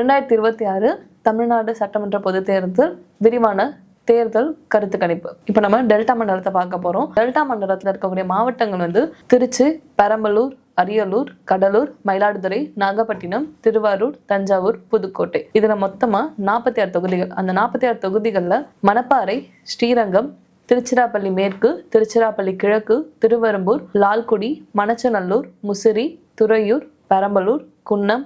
2026 தமிழ்நாடு சட்டமன்ற பொதுத் தேர்தல் விரிவான தேர்தல் கருத்து கணிப்பு. இப்போ நம்ம டெல்டா மண்டலத்தை பார்க்க போறோம். டெல்டா மண்டலத்தில் இருக்கக்கூடிய மாவட்டங்கள் வந்து திருச்சி, பெரம்பலூர், அரியலூர், கடலூர், மயிலாடுதுறை, நாகப்பட்டினம், திருவாரூர், தஞ்சாவூர், புதுக்கோட்டை. இதுல மொத்தமா 46 தொகுதிகள். அந்த 46 தொகுதிகள்ல மணப்பாறை, ஸ்ரீரங்கம், திருச்சிராப்பள்ளி மேற்கு, திருச்சிராப்பள்ளி கிழக்கு, திருவெரும்பூர், லால்குடி, மணச்சநல்லூர், முசிறி, துறையூர், பெரம்பலூர், குன்னம்,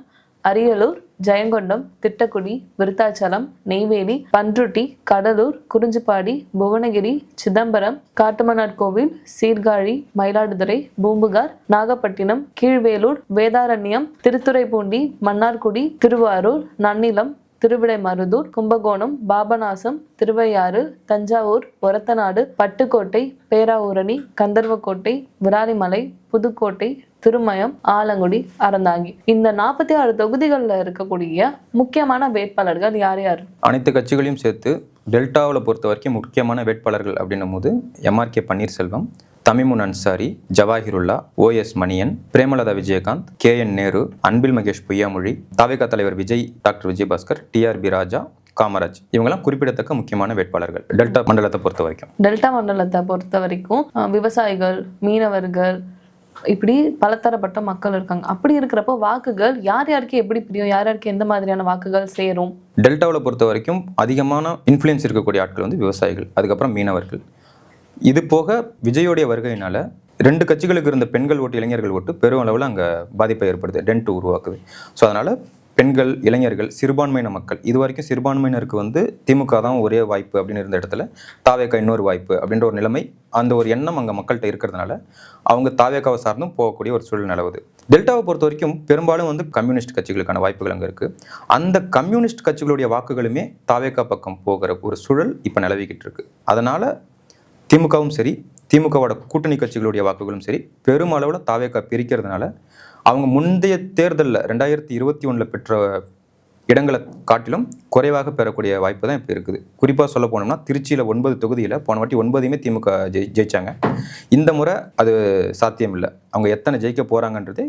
அரியலூர், ஜெயங்கொண்டம், திட்டக்குடி, விருத்தாச்சலம், நெய்வேலி, பன்ருட்டி, கடலூர், குறிஞ்சிப்பாடி, புவனகிரி, சிதம்பரம், காட்டுமன்னார்கோவில், சீர்காழி, மயிலாடுதுறை, பூம்புகார், நாகப்பட்டினம், கீழ்வேலூர், வேதாரண்யம், திருத்துறைப்பூண்டி, மன்னார்குடி, திருவாரூர், நன்னிலம், திருவிடைமருதூர், கும்பகோணம், பாபநாசம், திருவையாறு, தஞ்சாவூர், ஒரத்தநாடு, பட்டுக்கோட்டை, பேராவூரணி, கந்தர்வக்கோட்டை, விராலிமலை, புதுக்கோட்டை, திருமயம், ஆலங்குடி, அறந்தாங்கி. இந்த 46 தொகுதிகளில் இருக்கக்கூடிய முக்கியமான வேட்பாளர்கள் யார் யார்? அனைத்து கட்சிகளையும் சேர்த்து டெல்டாவில் பொறுத்த வரைக்கும் முக்கியமான வேட்பாளர்கள் அப்படின்னும் போது MRK Panneerselvam, Thamimun Ansari, Jawahirullah, OS Maniyan, Premalatha Vijayakanth, KN Nehru, Anbil Mahesh Poyyamozhi, தாவேகா தலைவர் டாக்டர் விஜயபாஸ்கர், TRB ராஜா, காமராஜ், இவங்கெல்லாம் குறிப்பிடத்தக்க முக்கியமான வேட்பாளர்கள் டெல்டா மண்டலத்தை பொறுத்த வரைக்கும். டெல்டா மண்டலத்தை பொறுத்த வரைக்கும் விவசாயிகள், மீனவர்கள், இப்படி பலதரப்பட்ட மக்கள் இருக்காங்க. அப்படி இருக்கிறப்போ வாக்குகள் யார் யாருக்கு எப்படி பிரியும், யார் யாருக்கு எந்த மாதிரியான வாக்குகள் சேரும்? டெல்டாவில் பொறுத்த வரைக்கும் அதிகமான இன்ஃப்ளூயன்ஸ் இருக்கக்கூடிய ஆட்கள் வந்து விவசாயிகள், அதுக்கப்புறம் மீனவர்கள். இது போக விஜயோடைய வருகையினால 2 கட்சிகளுக்கு இருந்த பெண்கள் ஓட்டு, இளைஞர்கள் ஓட்டு பெரும் அளவில் அங்கே பாதிப்பை ஏற்படுது, டென்ட் உருவாக்குது. ஸோ அதனால் பெண்கள், இளைஞர்கள், சிறுபான்மையின மக்கள், இது வரைக்கும் சிறுபான்மையினருக்கு வந்து திமுக தான் ஒரே வாய்ப்பு அப்படின்னு இருந்த இடத்துல தாவேகா இன்னொரு வாய்ப்பு அப்படின்ற ஒரு நிலைமை, அந்த ஒரு எண்ணம் அங்கே மக்கள்கிட்ட இருக்கிறதுனால அவங்க தாவேகாவை சார்ந்தும் போகக்கூடிய ஒரு சூழல் நிலவுது. டெல்டாவை பொறுத்த வரைக்கும் பெரும்பாலும் வந்து கம்யூனிஸ்ட் கட்சிகளுக்கான வாய்ப்புகள் அங்கே இருக்குது. அந்த கம்யூனிஸ்ட் கட்சிகளுடைய வாக்குகளுமே தாவேகா பக்கம் போகிற ஒரு சூழல் இப்போ நிலவிக்கிட்டு இருக்கு. அதனால் திமுகவும் சரி, திமுகவோட கூட்டணி கட்சிகளுடைய வாக்குகளும் சரி பெருமளவில் தாவேகா பிரிக்கிறதுனால அவங்க முந்தைய தேர்தலில் 2021 பெற்ற இடங்களை காட்டிலும் குறைவாக பெறக்கூடிய வாய்ப்பு தான் இப்போ இருக்குது. குறிப்பாக சொல்ல போனோம்னா திருச்சியில் 9 தொகுதியில் போன வாட்டி 9யுமே திமுக ஜெயிச்சாங்க. இந்த முறை அது சாத்தியம் இல்லை. அவங்க எத்தனை ஜெயிக்க போகிறாங்கன்றதே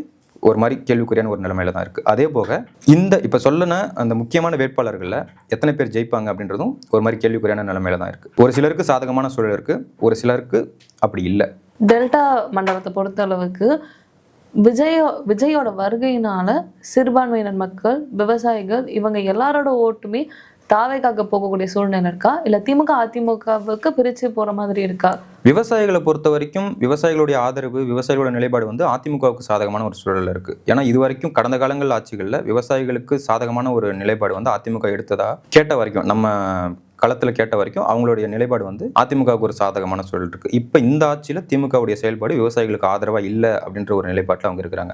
ஒரு மாதிரி கேள்விக்குறியான ஒரு நிலைமையில தான் இருக்குது. அதே போக இந்த இப்போ சொல்லன அந்த முக்கியமான வேட்பாளர்களில் எத்தனை பேர் ஜெயிப்பாங்க அப்படின்றதும் ஒரு மாதிரி கேள்விக்குறியான நிலைமையில தான் இருக்குது. ஒரு சிலருக்கு சாதகமான சூழல் இருக்குது, ஒரு சிலருக்கு அப்படி இல்லை. டெல்டா மண்டலத்தை பொறுத்த அளவுக்கு விஜயோட வருகையினால சிறுபான்மையினர் மக்கள், விவசாயிகள், இவங்க எல்லாரோட ஓட்டுமே தாவேகாக்கு போகக்கூடிய சூழ்நிலை இருக்கா, இல்ல திமுக அதிமுகவுக்கு பிரிச்சு போற மாதிரி இருக்கா? விவசாயிகளை பொறுத்த வரைக்கும் விவசாயிகளுடைய ஆதரவு, விவசாயிகளோட நிலைப்பாடு வந்து அதிமுகவுக்கு சாதகமான ஒரு சூழல் இருக்கு. ஏன்னா இது வரைக்கும் கடந்த காலங்கள் ஆட்சிகளில் விவசாயிகளுக்கு சாதகமான ஒரு நிலைப்பாடு வந்து அதிமுக எடுத்ததா கேட்ட வரைக்கும், நம்ம களத்தில் கேட்ட வரைக்கும் அவங்களுடைய நிலைப்பாடு வந்து அதிமுகவுக்கு ஒரு சாதகமான சூழல் இருக்கு. இப்போ இந்த ஆட்சியில் திமுகவுடைய செயல்பாடு விவசாயிகளுக்கு ஆதரவாக இல்லை அப்படின்ற ஒரு நிலைப்பாட்டில் அவங்க இருக்கிறாங்க.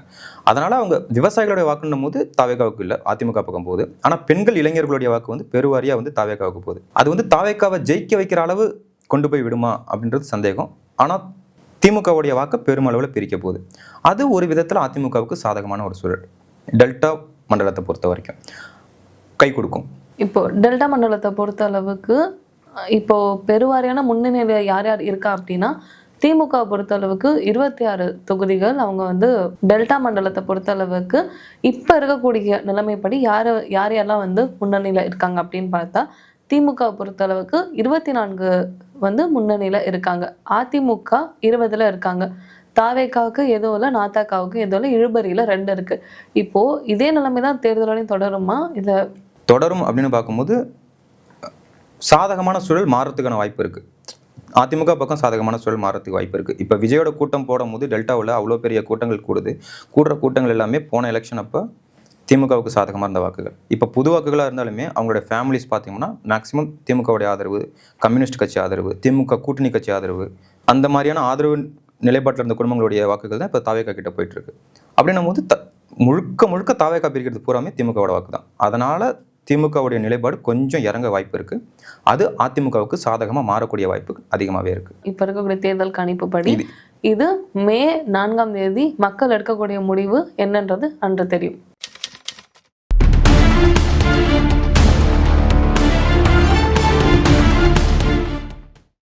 அதனால அவங்க விவசாயிகளுடைய வாக்குன்னும் போது தாவேகாவுக்கு இல்லை, அதிமுக பக்கம் போகுது. ஆனால் பெண்கள், இளைஞர்களுடைய வாக்கு வந்து பெருவாரியாக வந்து தாவேகாவுக்கு போகுது. அது வந்து தாவேகாவை ஜெயிக்க வைக்கிற அளவு கொண்டு போய் விடுமா அப்படின்றது சந்தேகம். ஆனால் திமுகவுடைய வாக்கு பெருமளவில் பிரிக்க போகுது. அது ஒரு விதத்தில் அதிமுகவுக்கு சாதகமான ஒரு சூழல் டெல்டா மண்டலத்தை பொறுத்த வரைக்கும் கை கொடுக்கும். இப்போ டெல்டா மண்டலத்தை பொறுத்த அளவுக்கு இப்போ பெருவாரியான முன்னணியில யார் யார் இருக்கா அப்படின்னா, திமுக பொறுத்த அளவுக்கு 26 தொகுதிகள். அவங்க வந்து டெல்டா மண்டலத்தை பொறுத்த அளவுக்கு இப்போ இருக்கக்கூடிய நிலைமைப்படி யாரெல்லாம் வந்து முன்னணியில இருக்காங்க அப்படின்னு பார்த்தா, திமுக பொறுத்த அளவுக்கு 24 வந்து முன்னணியில இருக்காங்க. அதிமுக 20ல இருக்காங்க. தாவேகாவுக்கு எதுவும் இல்லை, நாத்தாக்காவுக்கு எதுவும் இல்லை, இழுபறியில 2 இருக்கு. இப்போ இதே நிலைமை தான் தேர்தலையும் தொடருமா? இல்லை தொடரும் அப்படின்னு பார்க்கும்போது சாதகமான சூழல் மாறத்துக்கான வாய்ப்பு இருக்குது. அதிமுக பக்கம் சாதகமான சூழல் மாறத்துக்கு வாய்ப்பு இருக்குது. இப்போ விஜயோட கூட்டம் போடும்போது டெல்டாவில் அவ்வளோ பெரிய கூட்டங்கள் கூடுற கூட்டங்கள் எல்லாமே போன எலெக்ஷன் அப்போ திமுகவுக்கு சாதகமாக இருந்த வாக்குகள். இப்போ புது வாக்குகளாக இருந்தாலுமே அவங்களோட ஃபேமிலிஸ் பார்த்தீங்கன்னா மேக்ஸிமம் திமுகவுடைய ஆதரவு, கம்யூனிஸ்ட் கட்சி ஆதரவு, திமுக கூட்டணி கட்சி ஆதரவு, அந்த மாதிரியான ஆதரவு நிலைப்பாட்டில் இருந்த குடும்பங்களுடைய வாக்குகள் தான் இப்போ தாவேகா கிட்ட போயிட்டுருக்கு. அப்படின்னும் போது முழுக்க தாவேகா பிரிக்கிறது பூராமே திமுகவோட வாக்கு தான். அதனால் திமுகவுடைய நிலைப்பாடு கொஞ்சம் இறங்க வாய்ப்பு இருக்குது. அது அதிமுகவுக்கு சாதகமாக மாறக்கூடிய வாய்ப்பு அதிகமாகவே இருக்குது. இப்போ இருக்கக்கூடிய தேர்தல் கணிப்புப்படி இது மே 4ஆம் தேதி மக்கள் எடுக்கக்கூடிய முடிவு என்னன்றது அன்று தெரியும்.